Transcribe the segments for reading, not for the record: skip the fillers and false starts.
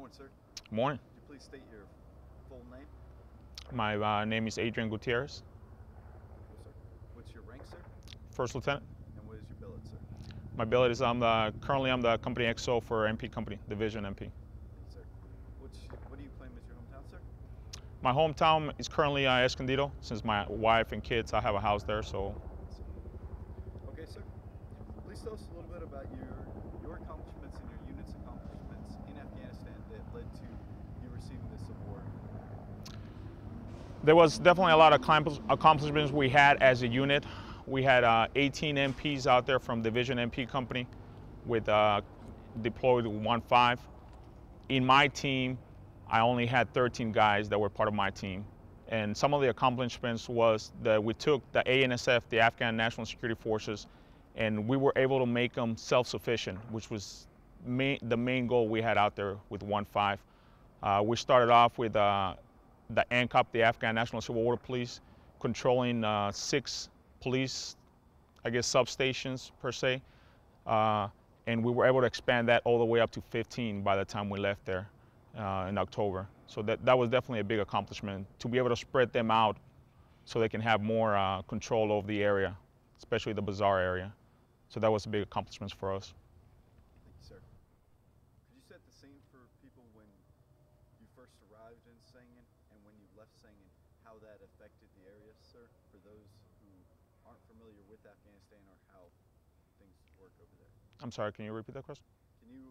morning, sir. Morning. Could you please state your full name? My name is Adrian Gutierrez, Yes, sir. What's your rank, sir? First Lieutenant. And what is your billet, sir? My billet is currently I'm the company XO for MP Company, Division MP. Thank you, sir. What do you claim as your hometown, sir? My hometown is currently Escondido. Since my wife and kids, I have a house there, so. Yes, sir. Okay, sir. Please tell us a little bit about your accomplishments and your unit's accomplishments in Afghanistan that led to you receiving this award. There was definitely a lot of accomplishments we had as a unit. We had 18 MPs out there from Division MP Company with deployed 1-5. In my team, I only had 13 guys that were part of my team. And some of the accomplishments was that we took the ANSF, the Afghan National Security Forces, and we were able to make them self-sufficient, which was the main goal we had out there with 1-5. We started off with the ANCOP, the Afghan National Civil Order Police, controlling 6 police, I guess, substations per se. And we were able to expand that all the way up to 15 by the time we left there in October. So that was definitely a big accomplishment, to be able to spread them out so they can have more control over the area, especially the bazaar area. So that was a big accomplishment for us. Thank you, sir. Could you set the scene for people when you first arrived in Sangin and when you left Sangin, how that affected the area, sir, for those who aren't familiar with Afghanistan or how things work over there? I'm sorry, can you repeat that question? Can you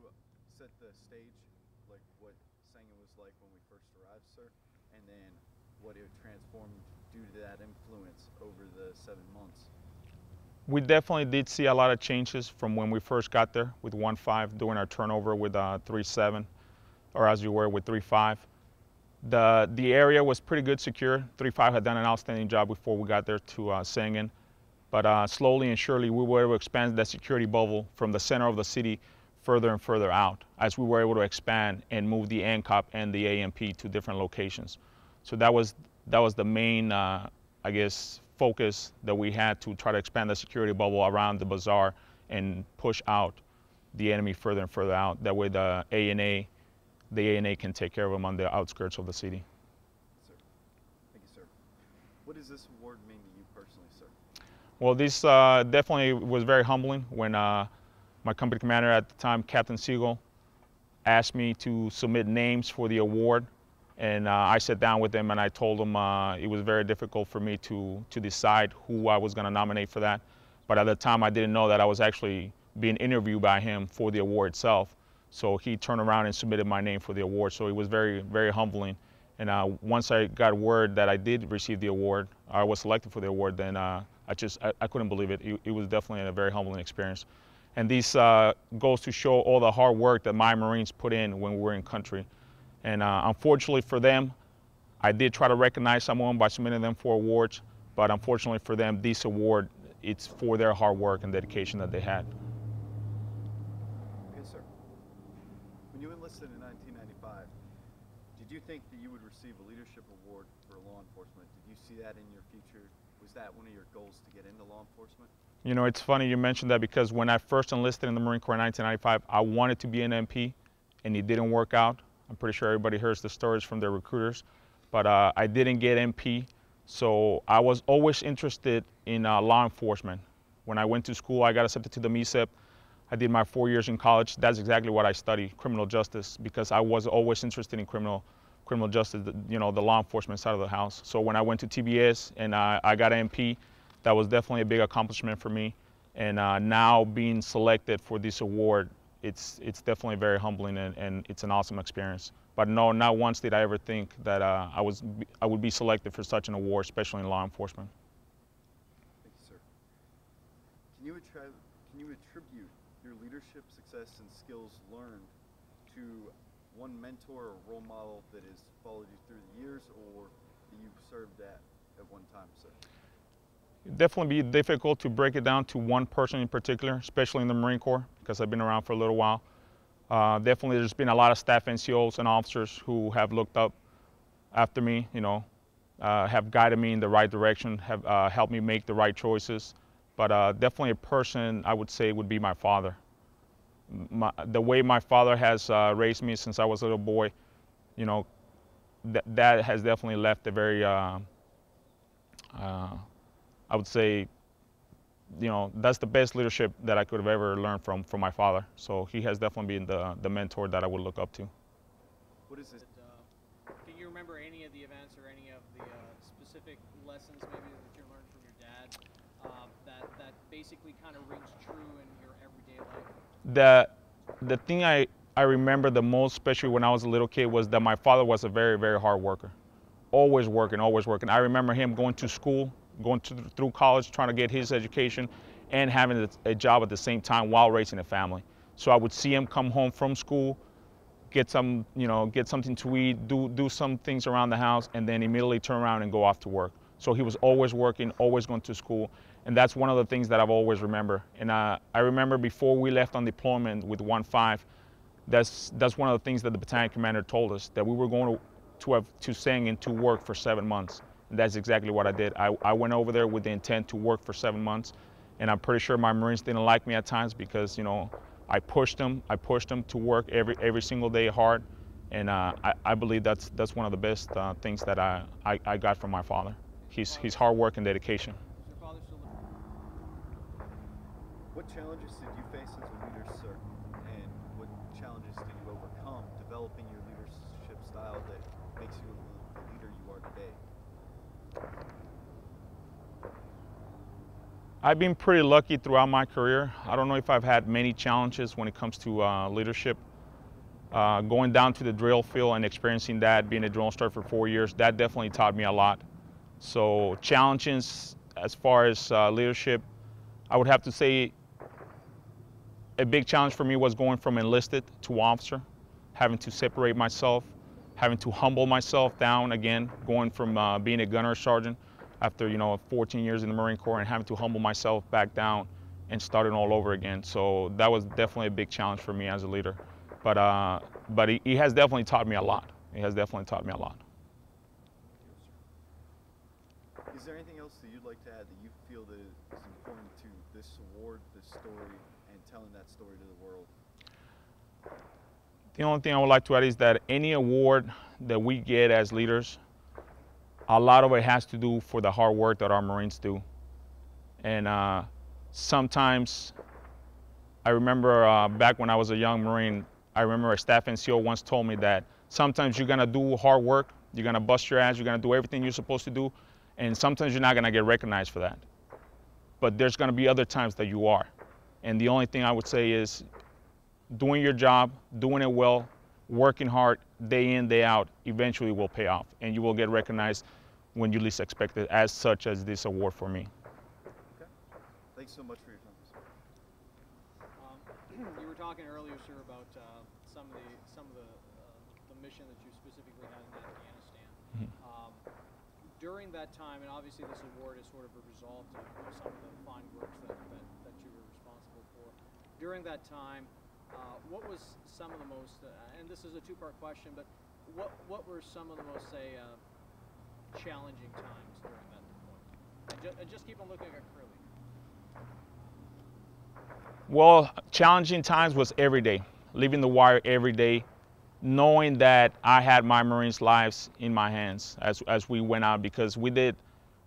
set the stage, like what Sangin was like when we first arrived, sir, and then what it transformed due to that influence over the 7 months? We definitely did see a lot of changes from when we first got there with 1-5, doing our turnover with 3-7, or as you were with 3-5. The area was pretty good, secure. 3-5 had done an outstanding job before we got there to Sangin. But slowly and surely, we were able to expand that security bubble from the center of the city further and further out, as we were able to expand and move the ANCOP and the AMP to different locations. So that was the main, I guess, focus that we had, to try to expand the security bubble around the bazaar and push out the enemy further and further out. That way the ANA can take care of them on the outskirts of the city. Sir. Thank you, sir. What does this award mean to you personally, sir? Well, this definitely was very humbling when my company commander at the time, Captain Siegel, asked me to submit names for the award. And I sat down with him and I told him it was very difficult for me to decide who I was going to nominate for that. But at the time, I didn't know that I was actually being interviewed by him for the award itself. So he turned around and submitted my name for the award. So it was very, very humbling. And once I got word that I did receive the award, I was selected for the award, then I couldn't believe it. It was definitely a very humbling experience. And this goes to show all the hard work that my Marines put in when we were in country. And unfortunately for them, I did try to recognize some of them by submitting them for awards, but unfortunately for them, this award, it's for their hard work and dedication that they had. Okay, sir. When you enlisted in 1995, did you think that you would receive a leadership award for law enforcement? Did you see that in your future? Was that one of your goals to get into law enforcement? You know, it's funny you mentioned that, because when I first enlisted in the Marine Corps in 1995, I wanted to be an MP, and it didn't work out. I'm pretty sure everybody hears the stories from their recruiters, but I didn't get MP, so I was always interested in law enforcement. When I went to school, I got accepted to the MESEP. I did my 4 years in college. That's exactly what I studied, criminal justice, because I was always interested in criminal justice, you know, the law enforcement side of the house. So when I went to TBS and I got MP, that was definitely a big accomplishment for me. And now being selected for this award, it's definitely very humbling, and it's an awesome experience. But no, not once did I ever think that I would be selected for such an award, especially in law enforcement. Thank you, sir. Can you attribute your leadership success and skills learned to one mentor or role model that has followed you through the years, or that you served at one time, sir? It'd definitely be difficult to break it down to one person in particular, especially in the Marine Corps, because I've been around for a little while. Definitely there's been a lot of staff NCOs and officers who have looked up after me, you know, have guided me in the right direction, have helped me make the right choices. But definitely a person I would say would be my father. The way my father has raised me since I was a little boy, you know, that has definitely left a very, I would say, you know, that's the best leadership that I could have ever learned from my father. So he has definitely been the mentor that I would look up to. What is this? Can you remember any of the events or any of the specific lessons maybe that you learned from your dad that basically kind of rings true in your everyday life? The thing I remember the most, especially when I was a little kid, was that my father was a very, very hard worker. Always working, always working. I remember him going to school, through college, trying to get his education, and having a job at the same time while raising a family. So I would see him come home from school, get something to eat, do some things around the house, and then immediately turn around and go off to work. So he was always working, always going to school, and that's one of the things that I've always remember. And I remember before we left on deployment with 1-5, that's one of the things that the battalion commander told us, that we were going to Sangin to work for 7 months. And that's exactly what I did. I went over there with the intent to work for 7 months, and I'm pretty sure my Marines didn't like me at times because, you know, I pushed them to work every single day hard, and I believe that's one of the best things that I got from my father. His hard work and dedication. What challenges did you face as a leader, sir? And what challenges did you overcome developing your leadership style that makes you the leader you are today? I've been pretty lucky throughout my career. I don't know if I've had many challenges when it comes to leadership. Going down to the drill field and experiencing that, being a drill instructor for 4 years, that definitely taught me a lot. So challenges as far as leadership, I would have to say a big challenge for me was going from enlisted to officer, having to separate myself, having to humble myself down again, going from being a gunner sergeant after 14 years in the Marine Corps, and having to humble myself back down and starting all over again. So that was definitely a big challenge for me as a leader. But he has definitely taught me a lot. He has definitely taught me a lot. Is there anything else that you'd like to add that you feel that is important to this award, this story, and telling that story to the world? The only thing I would like to add is that any award that we get as leaders, a lot of it has to do for the hard work that our Marines do. And sometimes, I remember back when I was a young Marine, I remember a staff NCO once told me that sometimes you're gonna do hard work, you're gonna bust your ass, you're gonna do everything you're supposed to do, and sometimes you're not gonna get recognized for that. But there's gonna be other times that you are. And the only thing I would say is doing your job, doing it well, working hard, day in, day out, eventually will pay off. And you will get recognized when you least expect it, as such as this award for me. Okay. Thanks so much for your time, sir. You were talking earlier, sir, about some of the mission that you specifically had in Afghanistan. Mm-hmm. During that time, and obviously this award is sort of a result of some of the fine works that you were responsible for. During that time, what was some of the most, and this is a two-part question, but what were some of the most, say, challenging times during that deployment? And just keep on looking at Curly. Well, challenging times was every day, leaving the wire every day, knowing that I had my Marines' lives in my hands as we went out, because we did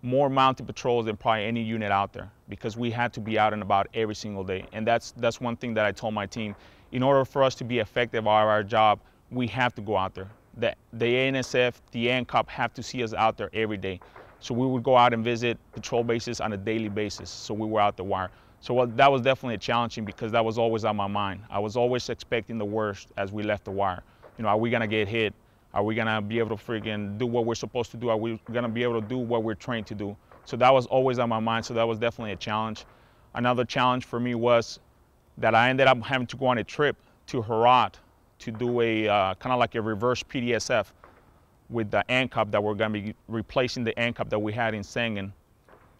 more mounted patrols than probably any unit out there, because we had to be out and about every single day. And that's one thing that I told my team. In order for us to be effective at our job, we have to go out there. The ANSF, the ANCOP have to see us out there every day. So we would go out and visit patrol bases on a daily basis. So we were out the wire. So that was definitely challenging, because that was always on my mind. I was always expecting the worst as we left the wire. Are we gonna get hit? Are we gonna be able to freaking do what we're supposed to do? Are we gonna be able to do what we're trained to do? So that was always on my mind. So that was definitely a challenge. Another challenge for me was that I ended up having to go on a trip to Herat to do a kind of like a reverse PDSF with the ANCOP that we're gonna be replacing the ANCOP that we had in Sangin.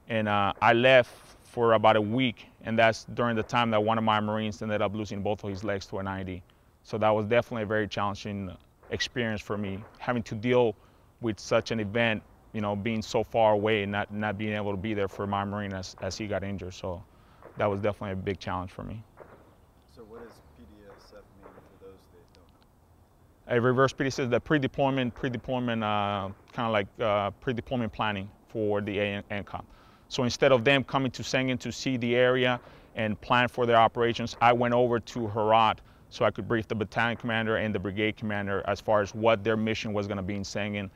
And I left for about a week, and that's during the time that one of my Marines ended up losing both of his legs to an IED. So that was definitely a very challenging experience for me, having to deal with such an event, being so far away and not being able to be there for my Marine as he got injured. So that was definitely a big challenge for me. So what is PDSF? A reverse PD is the pre-deployment kind of like pre-deployment planning for the ANCOP. So instead of them coming to Sangin to see the area and plan for their operations, I went over to Herat so I could brief the battalion commander and the brigade commander as far as what their mission was going to be in Sangin,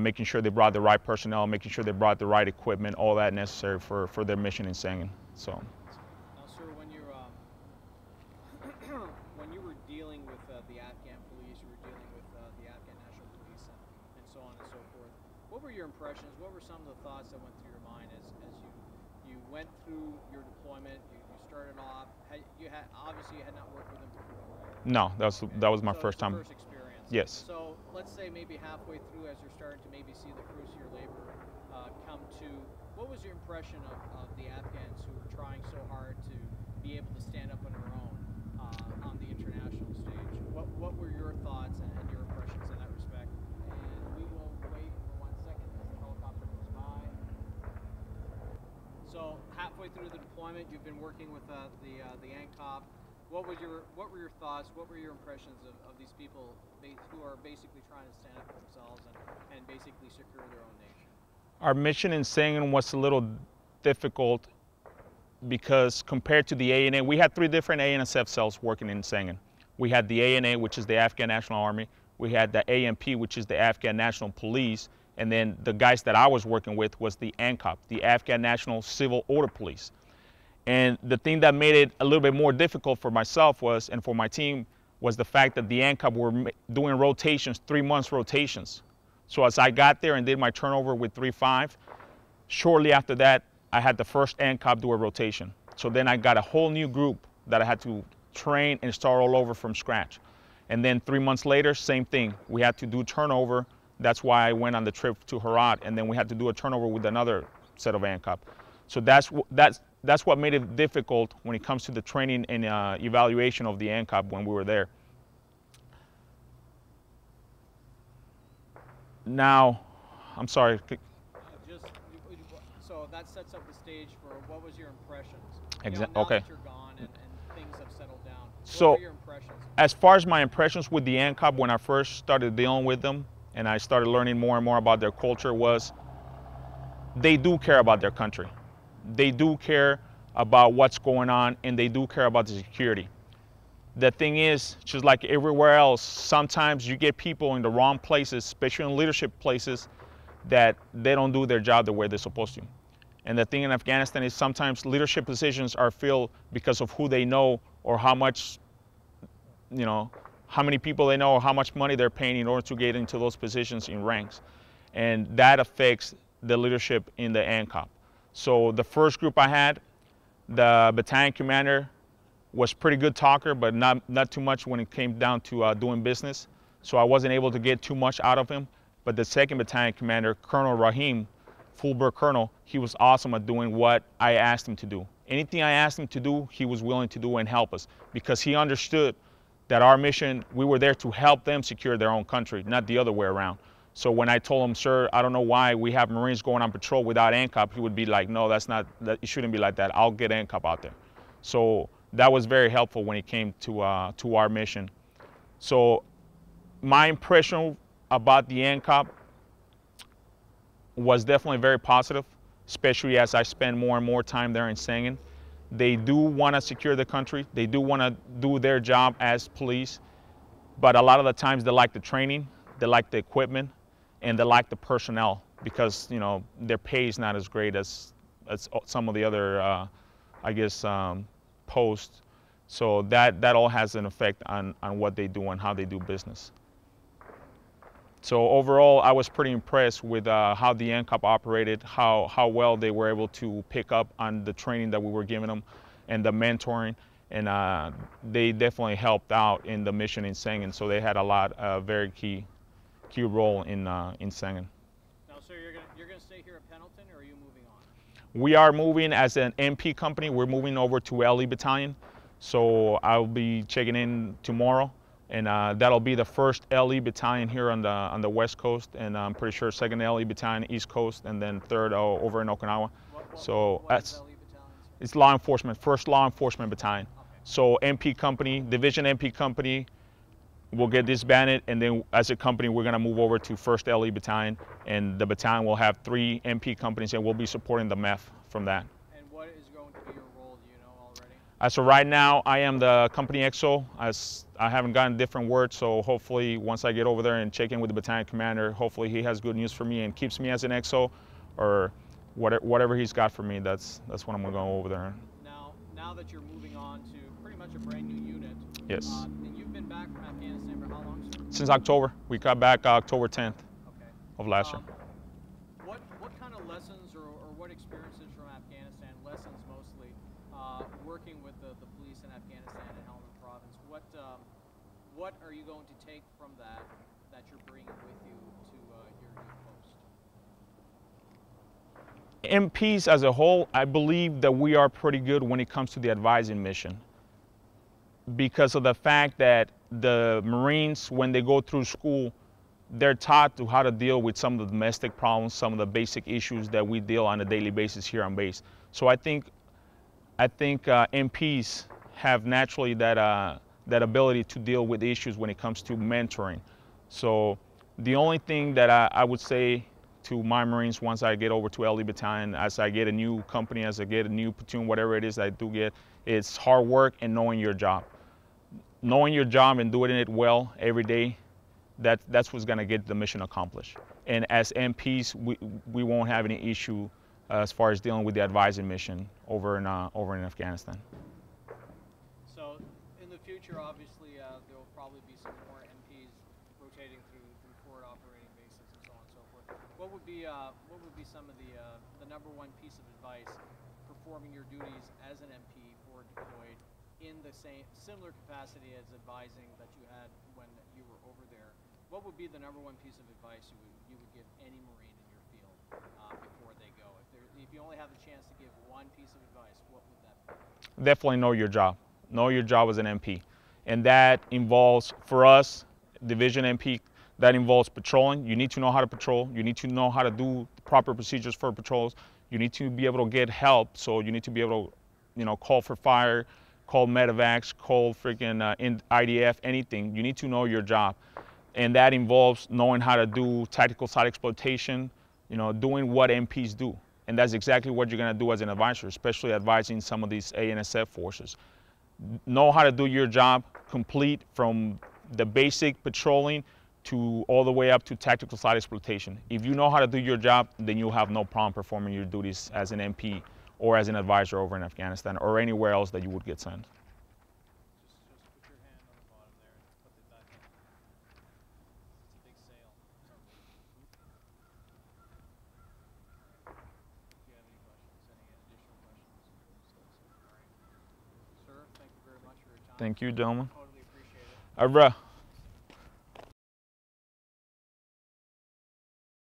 making sure they brought the right personnel, making sure they brought the right equipment, all that necessary for their mission in Sangin. So. Now, sir, when you when you were dealing with the Afghan police, you were dealing with the Afghan National Police, and so on and so forth. What were your impressions? What were some of the thoughts that went through your mind as you went through your deployment? You started off. Obviously you had not worked with them before, right? No, that was my first time. First experience. Yes. So let's say maybe halfway through, as you're starting to maybe see the fruits of your labor come to, what was your impression of the Afghans who were trying so hard to be able to stand up on their own on the international stage? What were your thoughts and your impressions in that respect? And we will wait for 1 second as the helicopter goes by. So halfway through the deployment, you've been working with the ANCOP. What were your thoughts? What were your impressions of these people who are basically trying to stand up for themselves and basically secure their own nation? Our mission in Sangin was a little difficult because compared to the ANA, we had 3 different ANSF cells working in Sangin. We had the ANA, which is the Afghan National Army. We had the ANP, which is the Afghan National Police. And then the guys that I was working with was the ANCOP, the Afghan National Civil Order Police. And the thing that made it a little bit more difficult for myself and for my team was the fact that the ANCOP were doing rotations, 3 months rotations. So as I got there and did my turnover with 3-5, shortly after that, I had the first ANCOP do a rotation. So then I got a whole new group that I had to train and start all over from scratch. And then 3 months later, same thing. We had to do turnover. That's why I went on the trip to Herat, and then we had to do a turnover with another set of ANCOP. So that's what made it difficult when it comes to the training and evaluation of the ANCOP when we were there. Now, I'm sorry. So that sets up the stage for what was your impressions? Exactly. Okay. Okay. That you're gone and things have settled down. So, what were your impressions? As far as my impressions with the ANCOP when I first started dealing with them, and I started learning more and more about their culture, was they do care about their country. They do care about what's going on, and they do care about the security. The thing is, just like everywhere else, sometimes you get people in the wrong places, especially in leadership places, that they don't do their job the way they're supposed to. And the thing in Afghanistan is sometimes leadership positions are filled because of who they know or how much, how many people they know or how much money they're paying in order to get into those positions in ranks. And that affects the leadership in the ANCOP. So the first group I had, the battalion commander was pretty good talker, but not too much when it came down to doing business. So I wasn't able to get too much out of him. But the second battalion commander, Colonel Rahim, full-bird colonel, he was awesome at doing what I asked him to do. Anything I asked him to do, he was willing to do and help us, because he understood that our mission, we were there to help them secure their own country, not the other way around. So when I told him, sir, I don't know why we have Marines going on patrol without ANCOP, he would be like, no, it shouldn't be like that. I'll get ANCOP out there. So that was very helpful when it came to our mission. So my impression about the ANCOP was definitely very positive, especially as I spend more and more time there in Sangin. They do want to secure the country. They do want to do their job as police, but a lot of the times they like the training, they like the equipment, and they like the personnel, because their pay is not as great as some of the other, posts. So that all has an effect on what they do and how they do business. So overall, I was pretty impressed with how the ANCOP operated, how well they were able to pick up on the training that we were giving them and the mentoring. And they definitely helped out in the mission in Sangin. So they had a very key role in Sangin. Now, sir, you're gonna stay here at Pendleton, or are you moving on? We are moving as an MP company. We're moving over to LE Battalion. So I'll be checking in tomorrow. And that'll be the first LE battalion here on the West Coast, and I'm pretty sure second LE battalion East Coast, and then third over in Okinawa. What is LE battalion, it's law enforcement, first law enforcement battalion. Okay. So MP company, division MP company, we'll get disbanded, and then as a company, we're gonna move over to 1st LE Battalion, and the battalion will have 3 MP companies, and we'll be supporting the MEF from that. And what is going to be your role? Do you know already? As of right now, I am the company XO. As I haven't gotten different words, so hopefully once I get over there and check in with the battalion commander, hopefully he has good news for me and keeps me as an XO, or whatever he's got for me. That's what I'm gonna go over there. Now that you're moving on to pretty much a brand new unit. Yes. And you've been back from Afghanistan for how long, sir? Since October. We got back October 10th Okay. of last year. What kind of lessons or what experiences from Afghanistan, lessons mostly, working with the police in Afghanistan and Helmand Province, what are you going to take from that you're bringing with you to your new post? MPs as a whole, I believe that we are pretty good when it comes to the advising mission, because of the fact that the Marines, when they go through school, they're taught to how to deal with some of the domestic problems, some of the basic issues that we deal on a daily basis here on base. So I think MPs have naturally that ability to deal with issues when it comes to mentoring. So the only thing that I would say to my Marines once I get over to LE Battalion, as I get a new company, as I get a new platoon, whatever it is I do get, it's hard work and knowing your job. Knowing your job and doing it well every day, that's what's gonna get the mission accomplished. And as MPs, we won't have any issue as far as dealing with the advising mission over in Afghanistan. So in the future, obviously, there will probably be some more MPs rotating through forward operating bases and so on and so forth. What would be some of the number one piece of advice performing your duties as an MP forward deployed in the similar capacity as advising that you had when you were over there? What would be the number one piece of advice you would give any Marine in your field before they go? If you only have the chance to give one piece of advice, what would that be? Definitely know your job. Know your job as an MP. And that involves, for us, Division MP, that involves patrolling. You need to know how to patrol. You need to know how to do the proper procedures for patrols. You need to be able to get help. So you need to be able to, call for fire, call medevacs, call freaking IDF, anything. You need to know your job. And that involves knowing how to do tactical site exploitation, doing what MPs do. And that's exactly what you're gonna do as an advisor, especially advising some of these ANSF forces. Know how to do your job, complete from the basic patrolling to all the way up to tactical site exploitation. If you know how to do your job, then you'll have no problem performing your duties as an MP or as an advisor over in Afghanistan or anywhere else that you would get sent. Just put your hand on the bottom there and put it back in. It's a big sail. If you have any questions, any additional questions. All right. Sir, thank you very much for your time. Thank you, gentlemen. Totally appreciate it. Avra.